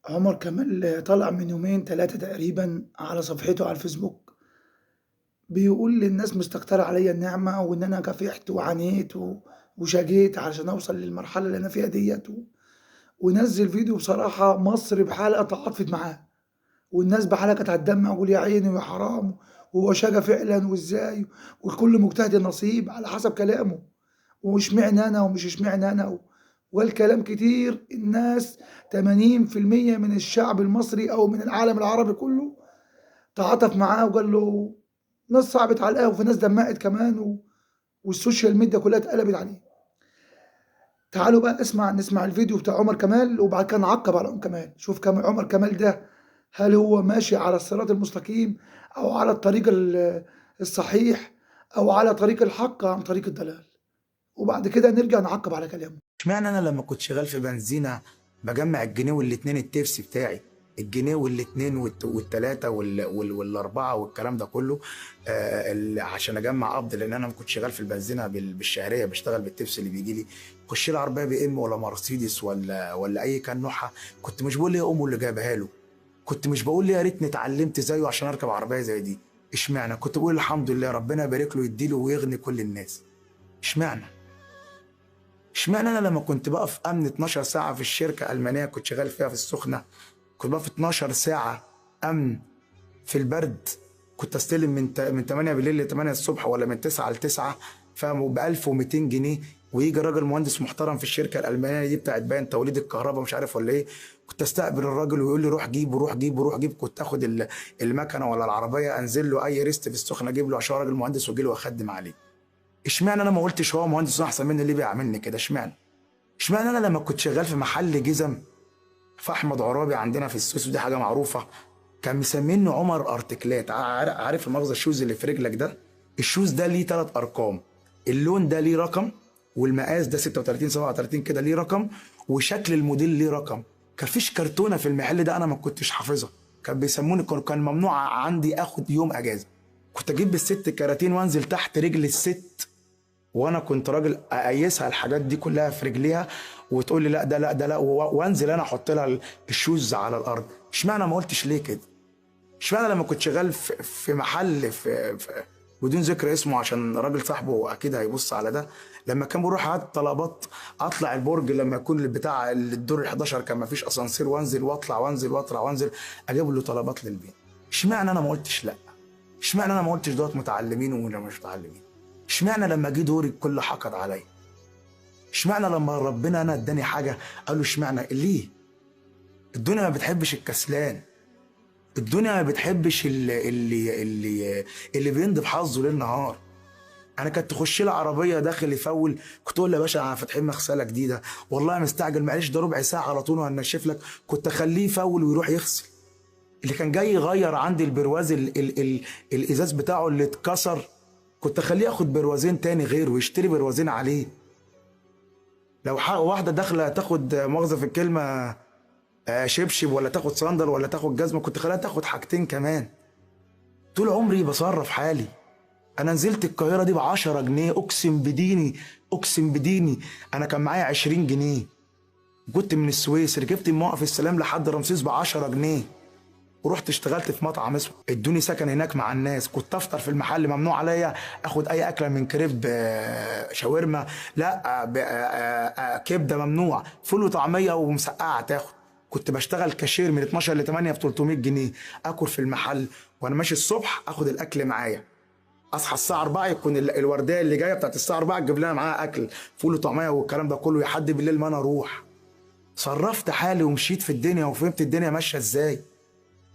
عمر كمال طلع من يومين 3 تقريبًا على صفحته على الفيسبوك، بيقول للناس مستكترة عليَّ النعمة وإن أنا كافحت وعانيت وشقيت علشان أوصل للمرحلة اللي أنا فيها ديّة ونزّل فيديو بصراحة مصر بحالها تعاطفت معاه، والناس بحالها كانت هتدمع وتقول يا عيني ويا حرام وهو شقى فعلًا وإزاي ولكل مجتهد نصيب على حسب كلامه، واشمعنى أنا ومش اشمعنى أنا وقال كلام كتير الناس 80% من الشعب المصري أو من العالم العربي كله تعاطف معاه وقال له ناس صعبت علقاه وفي ناس دمّقت كمان والسوشيال ميديا كلّها اتقلبت عليه. تعالوا بقى نسمع الفيديو بتاع عمر كمال وبعد كده نعقّب على كمال، شوف عمر كمال ده هل هو ماشي على الصراط المستقيم أو على الطريق الصحيح أو على طريق الحق عن طريق الضلال، وبعد كده نرجع نعقّب على كلامه. اشمعنى انا لما كنت شغال في بنزينة بجمع الجنيه والاتنين التبس بتاعي، الجنيه والاتنين والتلاتة والاربعة والكلام ده كله، عشان اجمع قبض، لان انا ما كنت شغال في البنزينة بالشهرية، بشتغل بالتبس اللي بيجي لي. خش لي عربية بي ام ولا مرسيدس ولا اي كان نوعها، كنت مش بقول لي يا امه اللي جايبها له، كنت مش بقول لي يا ريتني اتعلمت زيه عشان اركب عربية زي دي. اشمعنى كنت بقول الحمد لله ربنا يبارك له يديله ويغني كل الناس. اشمعنى اشمعنى انا لما كنت بقف امن 12 ساعه في الشركه المانيه كنت شغال فيها في السخنه، كنت بقف 12 ساعه امن في البرد، كنت استلم من 8 بالليل ل 8 الصبح ولا من 9 ل 9، فاهم، ب 1200 جنيه، ويجي راجل مهندس محترم في الشركه الالمانيه دي بتاعت باين توليد الكهرباء مش عارف ولا ايه، كنت استقبل الراجل ويقول لي روح جيب وروح جيب وروح جيب، كنت اخد المكنه ولا العربيه انزل له اي ريست في السخنه اجيب له عشان راجل مهندس واجي له واخدم عليه. اشمعنى انا ما قلتش هو مهندس احسن مني ليه بيعاملني كده؟ اشمعنى انا لما كنت شغال في محل جزم في احمد عرابي عندنا في السويس، ودي حاجه معروفه، كان مسميني عمر ارتكلات. عارف المغزى الشوز اللي في رجلك ده؟ الشوز ده ليه 3 ارقام، اللون ده ليه رقم، والمقاس ده 36 37 كده ليه رقم، وشكل الموديل ليه رقم. كان فيش كرتونه في المحل ده انا ما كنتش حافظها، كان بيسموني، كان ممنوع عندي اخد يوم اجازه، كنت اجيب بالست كراتين وانزل تحت رجل الست، وانا كنت راجل اقيسها الحاجات دي كلها في رجليها، وتقول لي لا ده لا ده لا، وانزل انا احط لها الشوز على الارض. اشمعنى ما قلتش ليه كده؟ اشمعنى لما كنت شغال في محل بدون ذكر اسمه عشان راجل صاحبه اكيد هيبص على ده، لما كان بروح اعد طلبات، اطلع البرج لما يكون بتاع الدور ال 11 كان ما فيش اسانسير، وانزل واطلع وانزل واطلع وانزل اجيب له طلبات للبيت. اشمعنى انا ما قلتش لا؟ اشمعنى انا ما قلتش دوت متعلمين ولا مش متعلمين؟ اشمعنى لما جه دوري الكل حقد عليا؟ اشمعنى لما ربنا انا اداني حاجه قالوا اشمعنى ليه؟ الدنيا ما بتحبش الكسلان، الدنيا ما بتحبش اللي بيندب حظه ليل نهار. انا كانت تخش لي عربيه داخل يفول، كنت اقول له يا باشا انا فاتحين مغسله جديده والله مستعجل معلش ده ربع ساعه على طول وهنشف لك، كنت اخليه يفول ويروح يغسل. اللي كان جاي يغير عندي البرواز الازاز بتاعه اللي اتكسر، كنت اخليه ياخد بروازين تاني غيره ويشتري بروازين عليه. لو واحده داخله تاخد مؤاخذه في الكلمه شبشب ولا تاخد صندل ولا تاخد جزمه، كنت خليها تاخد حاجتين كمان. طول عمري بصرف حالي. انا نزلت القاهره دي ب 10 جنيه، اقسم بديني اقسم بديني انا كان معايا 20 جنيه، كنت من السويس ركبت من موقف السلام لحد رمسيس ب 10 جنيه، ورحت اشتغلت في مطعم اسمه، ادوني سكن هناك مع الناس، كنت افطر في المحل ممنوع عليا اخد اي اكله من كريب شاورما، لا كبده ممنوع، فول وطعميه ومسقعه تاخد. كنت بشتغل كاشير من 12 ل 8 ب 300 جنيه، اكل في المحل وانا ماشي الصبح اخد الاكل معايا، اصحى الساعه 4 يكون الورديه اللي جايه بتاعت الساعه 4 تجيب لنا معاها اكل فول وطعميه والكلام ده كله لحد بالليل ما انا اروح. صرفت حالي ومشيت في الدنيا وفهمت الدنيا ماشيه ازاي.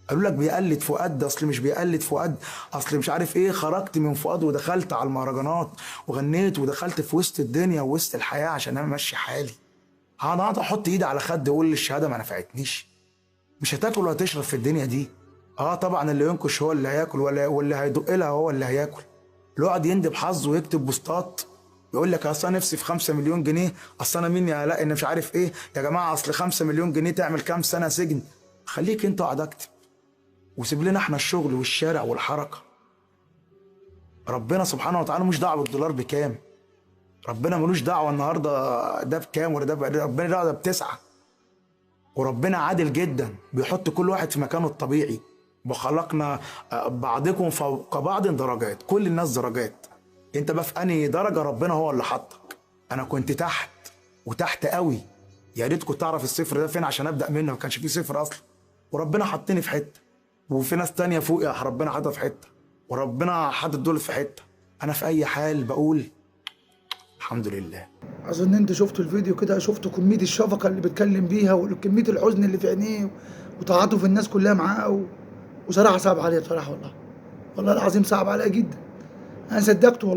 قالوا لك بيقلد فؤاد، اصل مش بيقلد فؤاد، اصل مش عارف ايه، خرجت من فؤاد ودخلت على المهرجانات وغنيت ودخلت في وسط الدنيا ووسط الحياه عشان انا ماشي حالي. هقعد احط ايدي على خدي واقول الشهاده ما نفعتنيش؟ مش هتاكل ولا تشرب في الدنيا دي. اه طبعا اللي ينكش هو اللي هياكل، واللي هيدق لها هو اللي هياكل. اللي يقعد يندب حظه ويكتب بوستات يقول لك اصل انا نفسي في 5 مليون جنيه، اصل انا مين يا لا ان مش عارف ايه، يا جماعه اصل 5 مليون جنيه تعمل كام سنه سجن؟ خليك انت اقعد اكتب وسيب لنا احنا الشغل والشارع والحركه. ربنا سبحانه وتعالى مش دعوه بالدولار بكام، ربنا ملوش دعوه النهارده ده بكام ولا ده ربنا دعوه ده ب9. وربنا عادل جدا، بيحط كل واحد في مكانه الطبيعي. وخلقنا بعضكم فوق بعض درجات، كل الناس درجات. انت بقى في انهي درجه ربنا هو اللي حطك. انا كنت تحت وتحت قوي، يا ريت كنت اعرف الصفر ده فين عشان ابدا منه، ما كانش فيه صفر اصلا. وربنا حطني في حته، وفي ناس تانية فوق يا ربنا حاططها في حته، وربنا حاطط دول في حته. انا في اي حال بقول الحمد لله. اظن انت شفتوا الفيديو كده، شفتوا كميه الشفقه اللي بيتكلم بيها وكميه الحزن اللي في عينيه وتعاطف الناس كلها معاه وصراحه صعب عليا بصراحه، والله العظيم صعب عليا جدا. انا صدقته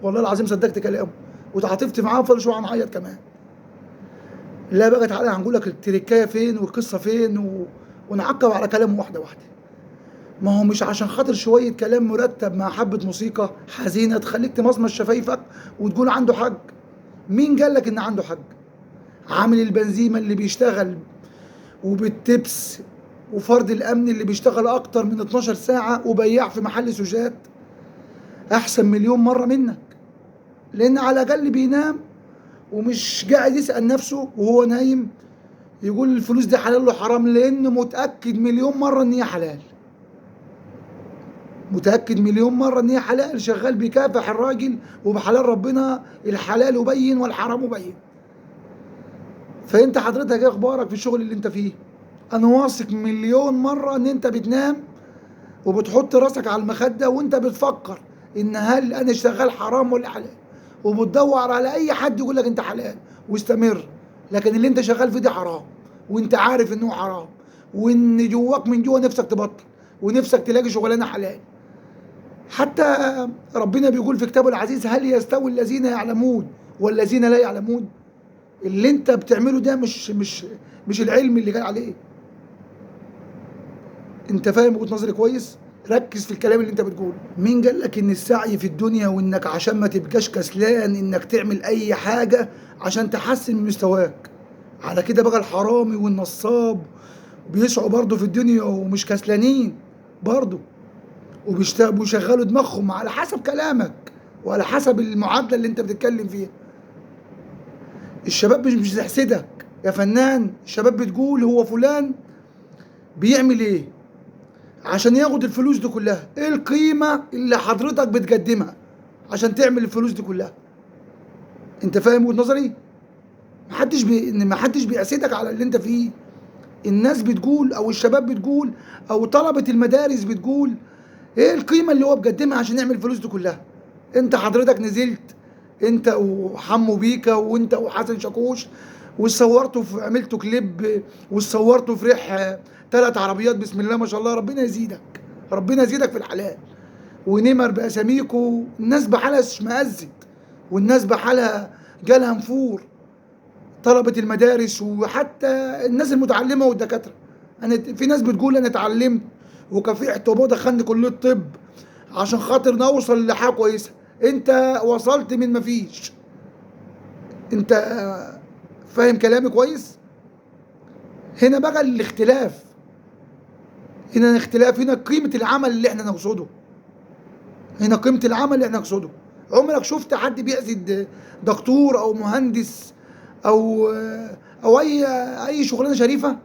والله العظيم صدقت كلامه وتعاطفت معاه، وفضل شويه هنعيط كمان. لا بقى تعالى هنقول لك التركايه فين والقصه فين ونعقب على كلامه واحده واحده. ما هو مش عشان خاطر شويه كلام مرتب مع حبه موسيقى حزينه تخليك تمصمص شفايفك وتقول عنده حق. مين قال لك ان عنده حق؟ عامل البنزيمه اللي بيشتغل وبالتبس وفرد الامن اللي بيشتغل اكتر من 12 ساعه وبياع في محل سوجات احسن مليون مره منك، لان على الاقل بينام ومش قاعد يسال نفسه وهو نايم يقول الفلوس دي حلال ولا حرام، لانه متاكد مليون مره ان هي حلال. متاكد مليون مره ان هي حلال، شغال بيكافح الراجل وبحلال ربنا الحلال بين والحرام بين. فانت حضرتك ايه اخبارك في الشغل اللي انت فيه؟ انا واثق مليون مره ان انت بتنام وبتحط راسك على المخده وانت بتفكر ان هل انا شغال حرام ولا حلال، وبتدور على اي حد يقول لك انت حلال واستمر. لكن اللي انت شغال فيه ده حرام، وانت عارف انه حرام، وان جواك من جوا نفسك تبطل ونفسك تلاقي شغلانه حلال. حتى ربنا بيقول في كتابه العزيز: هل يستوي الذين يعلمون والذين لا يعلمون؟ اللي انت بتعمله ده مش العلم اللي قال عليه. انت فاهم وجهة نظري كويس؟ ركز في الكلام اللي انت بتقوله. مين قال لك ان السعي في الدنيا وانك عشان ما تبقاش كسلان انك تعمل اي حاجة عشان تحسن من مستواك؟ على كده بقى الحرامي والنصاب بيسعوا برضه في الدنيا ومش كسلانين برضه، وبيشغلوا دماغهم على حسب كلامك وعلى حسب المعادلة اللي انت بتتكلم فيها. الشباب مش بتحسدك يا فنان، الشباب بتقول هو فلان بيعمل ايه عشان ياخد الفلوس دي كلها، ايه القيمة اللي حضرتك بتقدمها عشان تعمل الفلوس دي كلها؟ انت فاهم وجهة نظري؟ محدش بيحسدك على اللي انت فيه. الناس بتقول او الشباب بتقول او طلبة المدارس بتقول ايه القيمة اللي هو بيقدمها عشان يعمل الفلوس دي كلها. انت حضرتك نزلت انت وحمو بيكا وانت وحسن شاكوش وصورتوا عملتوا كليب وصورتوا في ريح 3 عربيات، بسم الله ما شاء الله، ربنا يزيدك، ربنا يزيدك في الحلال. ونمر باساميكوا، الناس بحالها اشمئزت والناس بحالها جالها نفور، طلبة المدارس وحتى الناس المتعلمة والدكاترة. انا في ناس بتقول انا اتعلمت وكافحت وابويا دخلني كلية طب عشان خاطر نوصل لحاجة كويسة. انت وصلت من مفيش. انت فاهم كلامي كويس؟ هنا بقى الاختلاف، هنا قيمة العمل اللي احنا نقصده، هنا قيمة العمل اللي احنا نقصده. عمرك شفت حد بيحسد دكتور او مهندس او اي شغلانة شريفة؟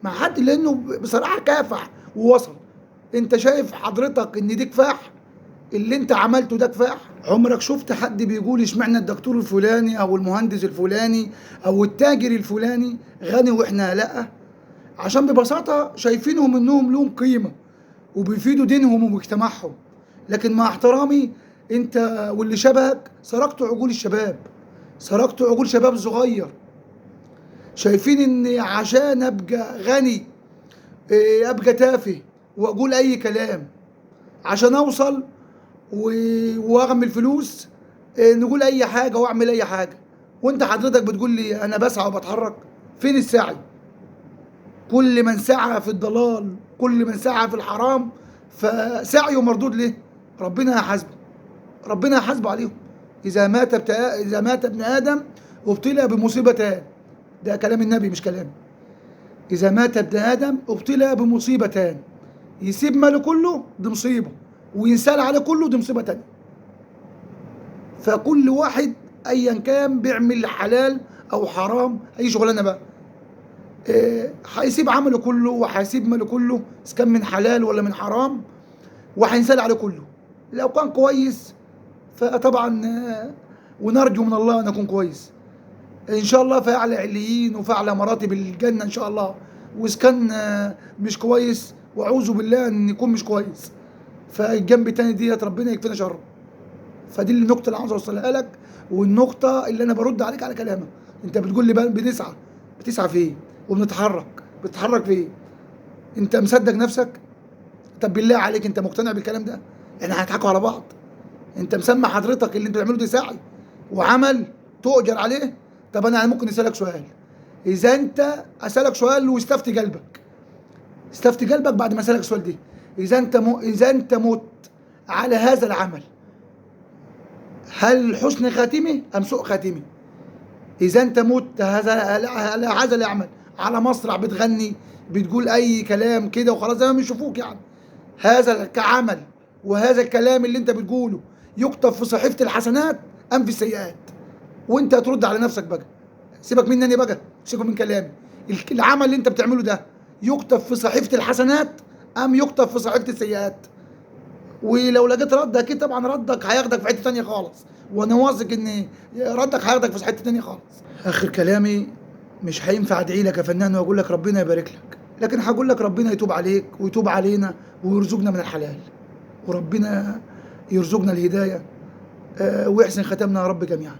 مع حد، لانه بصراحة كافح ووصل. انت شايف حضرتك ان دي كفاح؟ اللي انت عملته ده كفاح؟ عمرك شفت حد بيقول اشمعنى الدكتور الفلاني او المهندس الفلاني او التاجر الفلاني غني واحنا لا؟ عشان ببساطة شايفينهم انهم لهم قيمة وبيفيدوا دينهم ومجتمعهم. لكن مع احترامي، انت واللي شبهك سرقتوا عقول الشباب، سرقتوا عقول شباب صغير، شايفين ان عشان ابقى غني ابقى تافه واقول اي كلام عشان اوصل واعمل فلوس، نقول اي حاجه واعمل اي حاجه. وانت حضرتك بتقول لي انا بسعى وبتحرك؟ فين السعي؟ كل من سعى في الضلال، كل من سعى في الحرام فسعيه مردود ليه؟ ربنا هيحاسبه، ربنا هيحاسبه عليهم. اذا مات ابن ادم ابتلى بمصيبتان، ده كلام النبي مش كلامي. اذا مات ابن ادم ابتلى بمصيبتان، يسيب ماله كله دي مصيبه، وينسال عليه كله دي مصيبه تانيه. فكل واحد ايا كان بيعمل حلال او حرام اي شغلانه بقى، هيسيب عمله كله وهيسيب ماله كله، اذا كان من حلال ولا من حرام، وهينسال عليه كله. لو كان كويس فطبعا ونرجو من الله ان يكون كويس ان شاء الله، في اعلى عليين وفي اعلى مراتب الجنه ان شاء الله. واذا كان مش كويس، واعوذ بالله ان يكون مش كويس، فالجنب التاني ديت ربنا يكفينا شره. فدي النقطه اللي عاوز اوصلها لك، والنقطه اللي انا برد عليك على كلامك. انت بتقول لي بتسعى فين بتتحرك فين؟ انت مصدق نفسك؟ طب بالله عليك انت مقتنع بالكلام ده؟ احنا هنضحكوا على بعض؟ انت مسمى حضرتك اللي انت بتعمله ده سعي وعمل تؤجر عليه؟ طب انا ممكن اسالك سؤال، اذا انت اسالك سؤال واستفتي قلبك، استفتي قلبك بعد ما اسالك السؤال ده، اذا انت مت على هذا العمل، هل حسن خاتمه ام سوء خاتمه؟ اذا انت مت هذا العمل على مسرح بتغني بتقول اي كلام كده وخلاص زي ما بيشوفوك يعني، هذا كعمل وهذا الكلام اللي انت بتقوله يكتب في صحيفه الحسنات ام في السيئات؟ وانت هترد على نفسك بقى، سيبك مني بقى، سيبك من كلامي. العمل اللي انت بتعمله ده يكتب في صحيفه الحسنات ام يكتب في صحيفه السيئات؟ ولو لقيت رد اكيد طبعا ردك هياخدك في حته تانيه خالص، وانا واثق ان ردك هياخدك في حته تانيه خالص. اخر كلامي، مش هينفع ادعي لك يا فنان واقول لك ربنا يبارك لك، لكن هقول لك ربنا يتوب عليك ويتوب علينا ويرزقنا من الحلال، وربنا يرزقنا الهدايه ويحسن ختامنا يا رب جميعا.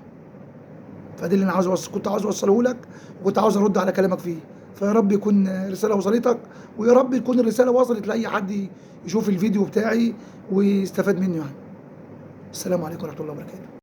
فدي اللي انا كنت عاوز اوصله لك، وكنت عاوز ارد على كلامك فيه. فيا رب يكون الرساله وصلتك، ويا رب تكون الرساله وصلت لاي حد يشوف الفيديو بتاعي ويستفاد منه يعني. السلام عليكم ورحمه الله وبركاته.